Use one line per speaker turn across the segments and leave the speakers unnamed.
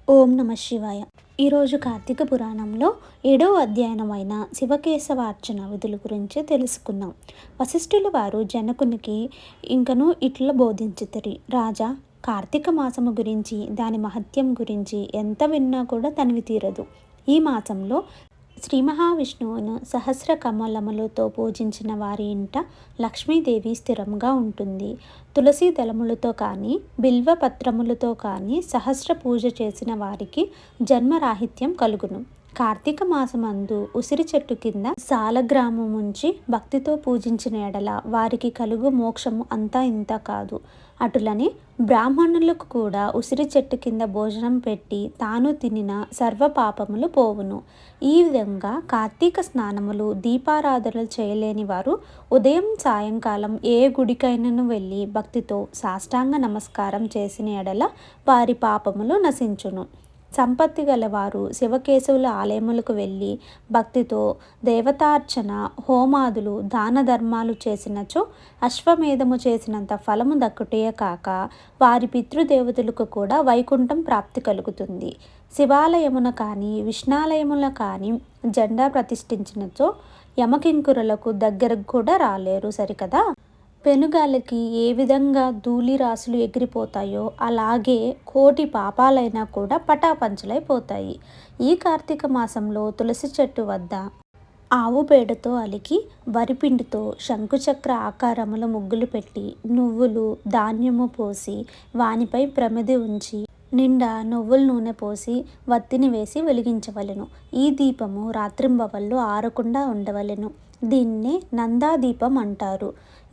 ఓం నమ శివాయ. ఈరోజు కార్తీక పురాణంలో 7వ అధ్యాయమైన శివకేశవార్చన విధుల గురించి తెలుసుకుందాం. వశిష్ఠుల వారు జనకునికి ఇంకను ఇట్లా బోధించితిరి. రాజా, కార్తీక మాసము గురించి దాని మహత్యం గురించి ఎంత విన్నా కూడా తనివి తీరదు. ఈ మాసంలో శ్రీ మహావిష్ణువును సహస్ర కమలములతో పూజించిన వారి ఇంట లక్ష్మీదేవి స్థిరంగా ఉంటుంది. తులసి దళములతో కానీ బిల్వ పత్రములతో కానీ సహస్ర పూజ చేసిన వారికి జన్మరాహిత్యం కలుగును. కార్తీక మాసమందు ఉసిరి చెట్టు కింద సాలగ్రామముంచి భక్తితో పూజించిన ఎడల వారికి కలుగు మోక్షము అంతా ఇంత కాదు. అటులని బ్రాహ్మణులకు కూడా ఉసిరి చెట్టు కింద భోజనం పెట్టి తాను తినిన సర్వ పాపములు పోవును. ఈ విధంగా కార్తీక స్నానములు దీపారాధనలు చేయలేని వారు ఉదయం సాయంకాలం ఏ గుడికైనను వెళ్ళి భక్తితో సాష్టాంగ నమస్కారం చేసిన ఎడల వారి పాపములు నశించును. సంపత్తి గలవారు శివకేశవుల ఆలయములకు వెళ్ళి భక్తితో దేవతార్చన హోమాదులు దాన ధర్మాలు చేసినచో అశ్వమేధము చేసినంత ఫలము దక్కుటే కాక వారి పితృదేవతలకు కూడా వైకుంఠం ప్రాప్తి కలుగుతుంది. శివాలయమున కానీ విష్ణాలయమున కానీ జెండా ప్రతిష్ఠించినచో యమకింకురులకు దగ్గరకు కూడా రాలేరు సరికదా. పెనుగాలికి ఏ విధంగా ధూళి రాసులు ఎగిరిపోతాయో అలాగే కోటి పాపాలైనా కూడా పటాపంచలైపోతాయి. ఈ కార్తీక మాసంలో తులసి చెట్టు వద్ద ఆవు పేడతో అలికి వరిపిండితో శంకుచక్ర ఆకారములు ముగ్గులు పెట్టి నువ్వులు ధాన్యము పోసి వానిపై ప్రమిది ఉంచి నిండా నువ్వుల నూనె పోసి వత్తిని వేసి వెలిగించవలెను. ఈ దీపము రాత్రింబవళ్ళు ఆరకుండా ఉండవలెను. దీన్నే నందాదీపం అంటారు.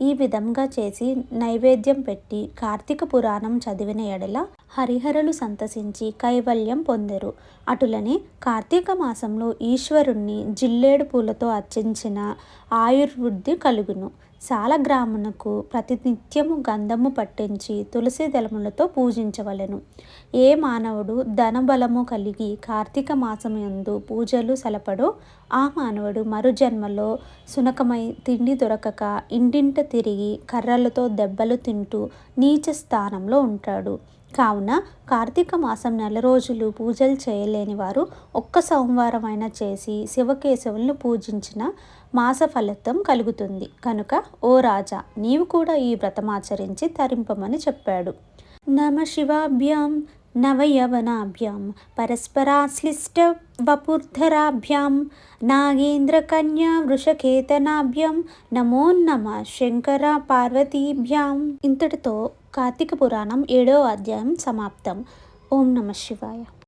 ఈ విధంగా చేసి నైవేద్యం పెట్టి కార్తీక పురాణం చదివిన ఎడల హరిహరులు సంతసించి కైవల్యం పొందెరు. అటులనే కార్తీక మాసంలో ఈశ్వరుణ్ణి జిల్లేడు పూలతో అర్చించిన ఆయుర్వృద్ధి కలుగును. సాలగ్రామునకు ప్రతినిత్యము గంధము పట్టించి తులసి దళములతో పూజించవలెను. ఏ మానవుడు ధనబలము కలిగి కార్తీక మాసమందు పూజలు సలపడో ఆ మానవుడు మరుజన్మలో సునకమై తిండి దొరకక ఇంటింట తిరిగి కర్రలతో దెబ్బలు తింటూ నీచ స్థానంలో ఉంటాడు. కావున కార్తీక మాసం 4 రోజులు పూజలు చేయలేని వారు ఒక్క సోమవారం అయినా చేసి శివకేశవులను పూజించిన మాస ఫలితం కలుగుతుంది. కనుక ఓ రాజా, నీవు కూడా ఈ వ్రతమాచరించి తరింపమని చెప్పాడు. నమ శివాభ్యాం నవయవనాభ్యాం పరస్పరాశ్లిష్ట వపుర్ధరాభ్యాం నాగేంద్ర కన్యా వృషకేతనాభ్యాం నమో నమ శంకర పార్వతీభ్యాం. ఇంతటితో కార్తీక పురాణం 7వ అధ్యాయం సమాప్తం. ఓం నమ శివాయ.